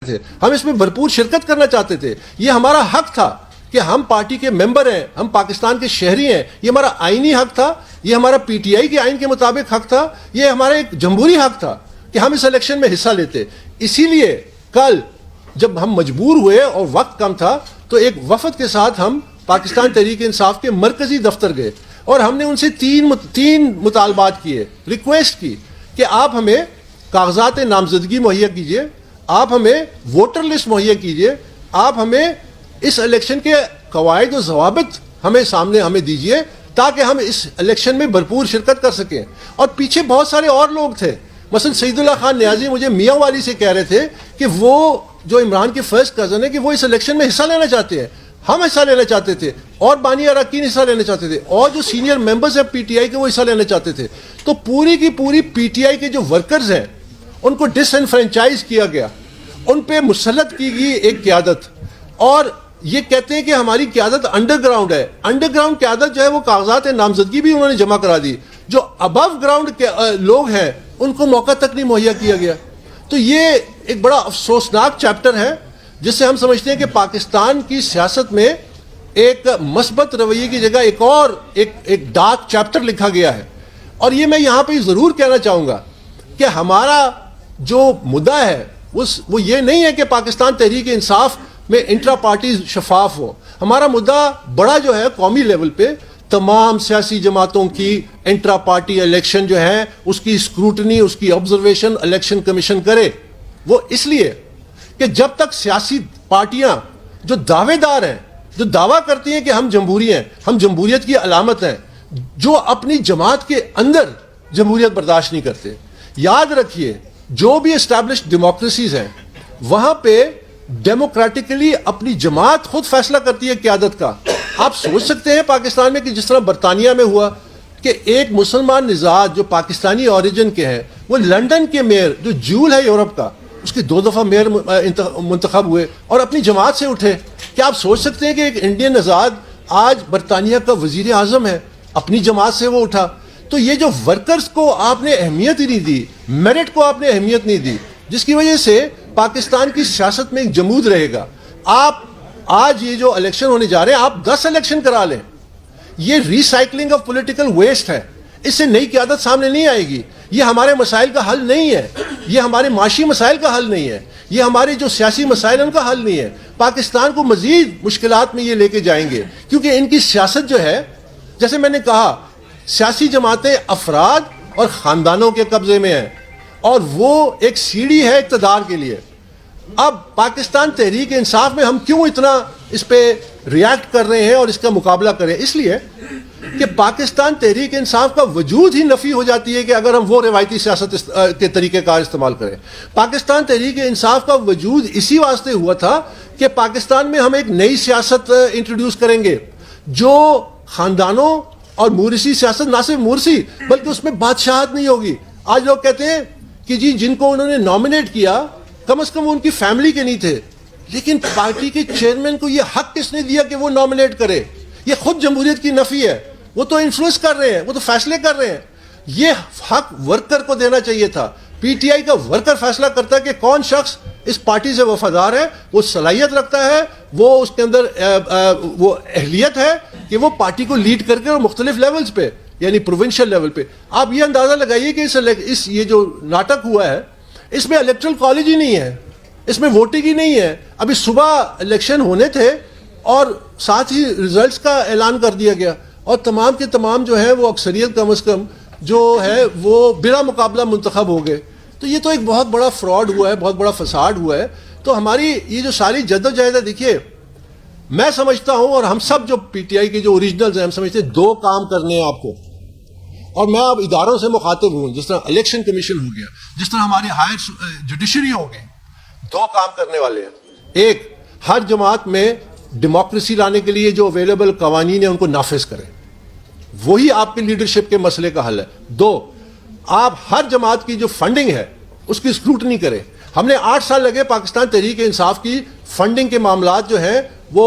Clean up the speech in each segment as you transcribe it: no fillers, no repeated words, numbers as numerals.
تھے، ہم اس میں بھرپور شرکت کرنا چاہتے تھے. یہ ہمارا حق تھا کہ ہم پارٹی کے ممبر ہیں، ہم پاکستان کے شہری ہیں. یہ ہمارا آئینی حق تھا، یہ ہمارا پی ٹی آئی کے آئین کے مطابق حق تھا، یہ ہمارا ایک جمہوری حق تھا کہ ہم اس الیکشن میں حصہ لیتے. اسی لیے کل جب ہم مجبور ہوئے اور وقت کم تھا تو ایک وفد کے ساتھ ہم پاکستان تحریک انصاف کے مرکزی دفتر گئے اور ہم نے ان سے تین مطالبات کیے، ریکویسٹ کی کہ آپ ہمیں کاغذات نامزدگی مہیا کیجیے، آپ ہمیں ووٹر لسٹ مہیا کیجیے، آپ ہمیں اس الیکشن کے قواعد و ضوابط ہمیں دیجیے تاکہ ہم اس الیکشن میں بھرپور شرکت کر سکیں. اور پیچھے بہت سارے اور لوگ تھے، مثلا سعید اللہ خان نیازی مجھے میاں والی سے کہہ رہے تھے کہ وہ جو عمران کے فرسٹ کزن ہے کہ وہ اس الیکشن میں حصہ لینا چاہتے ہیں. ہم حصہ لینا چاہتے تھے اور بانی اراکین حصہ لینا چاہتے تھے اور جو سینئر ممبرز ہیں پی ٹی آئی کے وہ حصہ لینا چاہتے تھے. تو پوری کی پوری پی ٹی آئی کے جو ورکرز ہیں ان کو ڈس انفرینچائز کیا گیا، ان پہ مسلط کی گئی ایک قیادت. اور یہ کہتے ہیں کہ ہماری قیادت انڈر گراؤنڈ ہے. انڈر گراؤنڈ قیادت جو ہے وہ کاغذات نامزدگی بھی انہوں نے جمع کرا دی. جو ابو گراؤنڈ کے لوگ ہیں ان کو موقع تک نہیں مہیا کیا گیا. تو یہ ایک بڑا افسوسناک چیپٹر ہے جس سے ہم سمجھتے ہیں کہ پاکستان کی سیاست میں ایک مثبت رویے کی جگہ ایک ڈارک چیپٹر لکھا گیا ہے. اور یہ میں یہاں پہ ضرور کہنا چاہوں گا کہ ہمارا جو مدعا ہے وہ یہ نہیں ہے کہ پاکستان تحریک انصاف میں انٹرا پارٹی شفاف ہو. ہمارا مدعا بڑا جو ہے قومی لیول پہ تمام سیاسی جماعتوں کی انٹرا پارٹی الیکشن جو ہے اس کی اسکروٹنی، اس کی آبزرویشن الیکشن کمیشن کرے. وہ اس لیے کہ جب تک سیاسی پارٹیاں جو دعوے دار ہیں، جو دعویٰ کرتی ہیں کہ ہم جمہوری ہیں، ہم جمہوریت کی علامت ہیں، جو اپنی جماعت کے اندر جمہوریت برداشت نہیں کرتے. یاد رکھیے جو بھی اسٹیبلشڈ ڈیموکریسیز ہیں وہاں پہ ڈیموکریٹکلی اپنی جماعت خود فیصلہ کرتی ہے قیادت کا. آپ سوچ سکتے ہیں پاکستان میں کہ جس طرح برطانیہ میں ہوا کہ ایک مسلمان نژاد جو پاکستانی اوریجن کے ہیں وہ لنڈن کے میئر جو جول ہے یورپ کا، اس کے 2 دفعہ میئر منتخب ہوئے اور اپنی جماعت سے اٹھے. کیا آپ سوچ سکتے ہیں کہ ایک انڈین نژاد آج برطانیہ کا وزیر اعظم ہے، اپنی جماعت سے وہ اٹھا؟ تو یہ جو ورکرز کو آپ نے اہمیت ہی نہیں دی، میرٹ کو آپ نے اہمیت نہیں دی، جس کی وجہ سے پاکستان کی سیاست میں ایک جمود رہے گا. آپ آج یہ جو الیکشن ہونے جا رہے ہیں آپ 10 الیکشن کرا لیں، یہ ریسائکلنگ آف پولیٹیکل ویسٹ ہے. اس سے نئی قیادت سامنے نہیں آئے گی. یہ ہمارے مسائل کا حل نہیں ہے، یہ ہمارے معاشی مسائل کا حل نہیں ہے، یہ ہمارے جو سیاسی مسائل ان کا حل نہیں ہے. پاکستان کو مزید مشکلات میں یہ لے کے جائیں گے کیونکہ ان کی سیاست جو ہے، جیسے میں نے کہا، سیاسی جماعتیں افراد اور خاندانوں کے قبضے میں ہیں اور وہ ایک سیڑھی ہے اقتدار کے لیے. اب پاکستان تحریک انصاف میں ہم کیوں اتنا اس پہ ریاکٹ کر رہے ہیں اور اس کا مقابلہ کریں؟ اس لیے کہ پاکستان تحریک انصاف کا وجود ہی نفی ہو جاتی ہے کہ اگر ہم وہ روایتی سیاست کے طریقہ کار استعمال کریں. پاکستان تحریک انصاف کا وجود اسی واسطے ہوا تھا کہ پاکستان میں ہم ایک نئی سیاست انٹروڈیوس کریں گے جو خاندانوں اور مورثی سیاست، نہ صرف مورثی بلکہ اس میں بادشاہت نہیں ہوگی. آج لوگ کہتے ہیں کہ جی جن کو انہوں نے نامنیٹ کیا کم از کم وہ ان کی فیملی کے نہیں تھے، لیکن پارٹی کے چیئرمین کو یہ حق کس نے دیا کہ وہ نامنیٹ کرے؟ یہ خود جمہوریت کی نفی ہے. وہ تو انفلوئنس کر رہے ہیں، وہ تو فیصلے کر رہے ہیں. یہ حق ورکر کو دینا چاہیے تھا. پی ٹی آئی کا ورکر فیصلہ کرتا ہے کہ کون شخص اس پارٹی سے وفادار ہے، وہ صلاحیت رکھتا ہے، وہ اس کے اندر وہ اہلیت ہے کہ وہ پارٹی کو لیڈ کر کے اور مختلف لیولز پہ یعنی پروونشل لیول پہ. آپ یہ اندازہ لگائیے کہ اس یہ جو ناٹک ہوا ہے اس میں الیکٹرل کالج ہی نہیں ہے، اس میں ووٹنگ ہی نہیں ہے. ابھی صبح الیکشن ہونے تھے اور ساتھ ہی ریزلٹس کا اعلان کر دیا گیا اور تمام کے تمام جو ہے وہ اکثریت کم از کم جو ہے وہ بلا مقابلہ منتخب ہو گئے. تو یہ تو ایک بہت بڑا فراڈ ہوا ہے، بہت بڑا فساد ہوا ہے. تو ہماری یہ جو ساری جدوجہد ہے، دیکھیے میں سمجھتا ہوں اور ہم سب جو پی ٹی آئی کے جو اوریجنلز ہیں ہم سمجھتے ہیں 2 کام کرنے ہیں آپ کو. اور میں اب اداروں سے مخاطب ہوں، جس طرح الیکشن کمیشن ہو گیا، جس طرح ہماری ہائر جوڈیشری ہو گئی. 2 کام کرنے والے ہیں. ایک، ہر جماعت میں ڈیموکریسی لانے کے لیے جو اویلیبل قوانین ہیں ان کو نافذ کریں، وہی آپ کی لیڈرشپ کے مسئلے کا حل ہے. 2، آپ ہر جماعت کی جو فنڈنگ ہے اس کی اسکروٹنی کریں. ہم نے 8 سال لگے پاکستان تحریک انصاف کی فنڈنگ کے معاملات جو ہیں وہ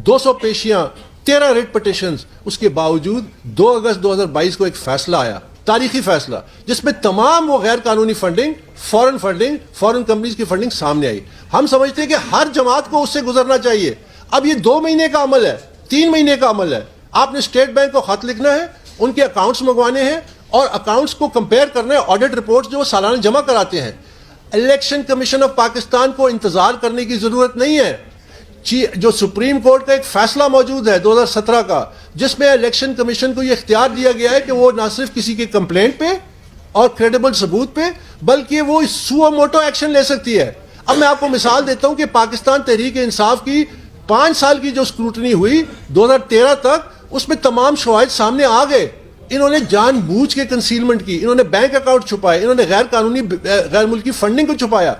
200 پیشیاں، 13 ریٹ پٹیشنز، اس کے باوجود 2 اگست 2022 کو ایک فیصلہ آیا تاریخی فیصلہ جس میں تمام وہ غیر قانونی فنڈنگ، فورن کمپنیز کی فنڈنگ سامنے آئی. ہم سمجھتے ہیں کہ ہر جماعت کو اس سے گزرنا چاہیے. اب یہ 2 مہینے کا عمل ہے، 3 مہینے کا عمل ہے. آپ نے اسٹیٹ بینک کو خط لکھنا ہے، ان کے اکاؤنٹس منگوانے ہیں اور اکاؤنٹس کو کمپیئر کرنا ہے، آڈٹ رپورٹس جو وہ سالانہ جمع کراتے ہیں. الیکشن کمیشن آف پاکستان کو انتظار کرنے کی ضرورت نہیں ہے. جو سپریم کورٹ کا ایک فیصلہ موجود ہے 2017 کا، جس میں الیکشن کمیشن کو یہ اختیار دیا گیا ہے کہ وہ نہ صرف کسی کے کمپلینٹ پہ اور کریڈیبل ثبوت پہ بلکہ وہ سو موٹو ایکشن لے سکتی ہے. اب میں آپ کو مثال دیتا ہوں کہ پاکستان تحریک انصاف کی 5 سال کی جو اسکروٹنی ہوئی 2013 تک، اس میں تمام شواہد سامنے آ گئے. انہوں نے جان بوجھ کے کنسیلمنٹ کی، انہوں نے بینک اکاؤنٹ چھپائے، انہوں نے غیر قانونی غیر ملکی فنڈنگ کو چھپایا.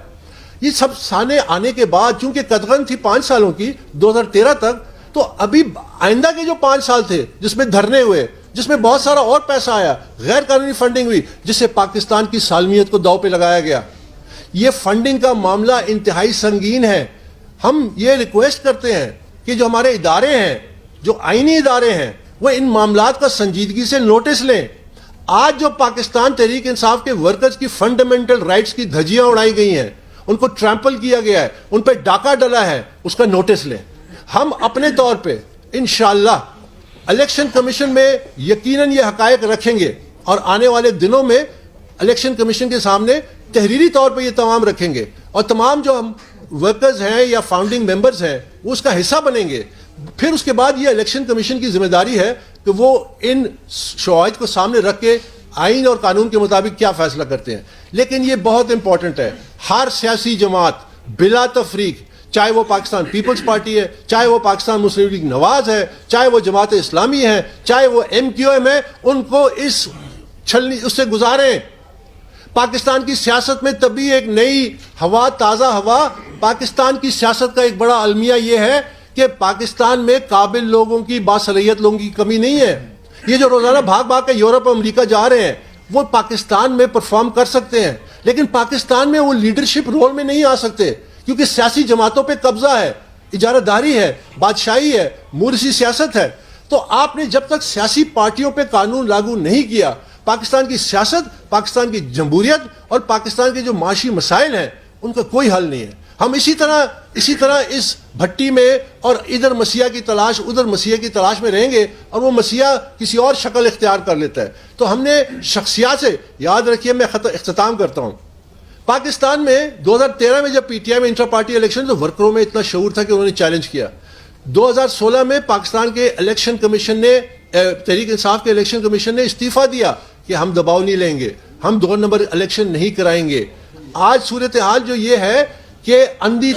یہ سب سامنے آنے کے بعد چونکہ قدغن تھی 5 سالوں کی 2013 تک، تو ابھی آئندہ کے جو 5 سال تھے جس میں دھرنے ہوئے، جس میں بہت سارا اور پیسہ آیا، غیر قانونی فنڈنگ ہوئی جس سے پاکستان کی سالمیت کو داؤ پہ لگایا گیا. یہ فنڈنگ کا معاملہ انتہائی سنگین ہے. ہم یہ ریکویسٹ کرتے ہیں کہ جو ہمارے ادارے ہیں، جو آئینی ادارے ہیں، وہ ان معاملات کا سنجیدگی سے نوٹس لیں. آج جو پاکستان تحریک انصاف کے ورکرز کی فنڈامنٹل رائٹس کی دھجیاں اڑائی گئی ہیں، ان کو ٹرمپل کیا گیا ہے، ان پہ ڈاکہ ڈلا ہے، اس کا نوٹس لیں. ہم اپنے طور پہ انشاءاللہ الیکشن کمیشن میں یقیناً یہ حقائق رکھیں گے اور آنے والے دنوں میں الیکشن کمیشن کے سامنے تحریری طور پہ یہ تمام رکھیں گے اور تمام جو ہم ورکرز ہیں یا فاؤنڈنگ ممبرز ہیں وہ اس کا حصہ بنیں گے. پھر اس کے بعد یہ الیکشن کمیشن کی ذمہ داری ہے کہ وہ ان شواہد کو سامنے رکھ کے آئین اور قانون کے مطابق کیا فیصلہ کرتے ہیں. لیکن یہ بہت امپورٹنٹ ہے، ہر سیاسی جماعت بلا تفریق، چاہے وہ پاکستان پیپلز پارٹی ہے، چاہے وہ پاکستان مسلم لیگ نواز ہے، چاہے وہ جماعت اسلامی ہے، چاہے وہ MQM ہے، ان کو اس سے گزاریں. پاکستان کی سیاست میں تبھی ایک نئی ہوا، تازہ ہوا. پاکستان کی سیاست کا ایک بڑا المیہ یہ ہے کہ پاکستان میں قابل لوگوں کی، باصلاحیت لوگوں کی کمی نہیں ہے. یہ جو روزانہ بھاگ بھاگ کے یورپ اور امریکہ جا رہے ہیں وہ پاکستان میں پرفارم کر سکتے ہیں، لیکن پاکستان میں وہ لیڈرشپ رول میں نہیں آ سکتے کیونکہ سیاسی جماعتوں پہ قبضہ ہے، اجارہ داری ہے، بادشاہی ہے، مورثی سیاست ہے. تو آپ نے جب تک سیاسی پارٹیوں پہ قانون لاگو نہیں کیا، پاکستان کی سیاست، پاکستان کی جمہوریت اور پاکستان کے جو معاشی مسائل ہیں ان کا کوئی حل نہیں ہے. ہم اسی طرح اس بھٹی میں اور ادھر مسیح کی تلاش، ادھر مسیح کی تلاش میں رہیں گے اور وہ مسیح کسی اور شکل اختیار کر لیتا ہے. تو ہم نے شخصیات سے، یاد رکھیے میں اختتام کرتا ہوں، پاکستان میں 2013 میں جب PTI میں انٹرا پارٹی الیکشن تو ورکروں میں اتنا شعور تھا کہ انہوں نے چیلنج کیا. 2016 میں پاکستان کے الیکشن کمیشن نے، تحریک انصاف کے الیکشن کمیشن نے استعفیٰ دیا کہ ہم دباؤ نہیں لیں گے، ہم 2 نمبر الیکشن نہیں کرائیں گے. آج صورتحال جو یہ ہے کہ اندھی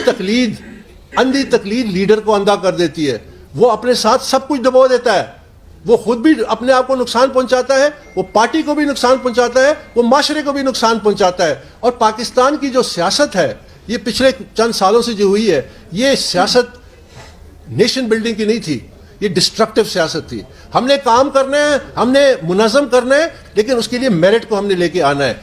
تقلید لیڈر کو اندھا کر دیتی ہے. وہ اپنے ساتھ سب کچھ دبو دیتا ہے، وہ خود بھی اپنے آپ کو نقصان پہنچاتا ہے، وہ پارٹی کو بھی نقصان پہنچاتا ہے، وہ معاشرے کو بھی نقصان پہنچاتا ہے. اور پاکستان کی جو سیاست ہے یہ پچھلے چند سالوں سے جو ہوئی ہے، یہ سیاست نیشن بلڈنگ کی نہیں تھی، یہ ڈسٹرکٹیو سیاست تھی. ہم نے کام کرنا ہے، ہم نے منظم کرنا ہے، لیکن اس کے لیے میرٹ کو ہم نے لے کے آنا ہے.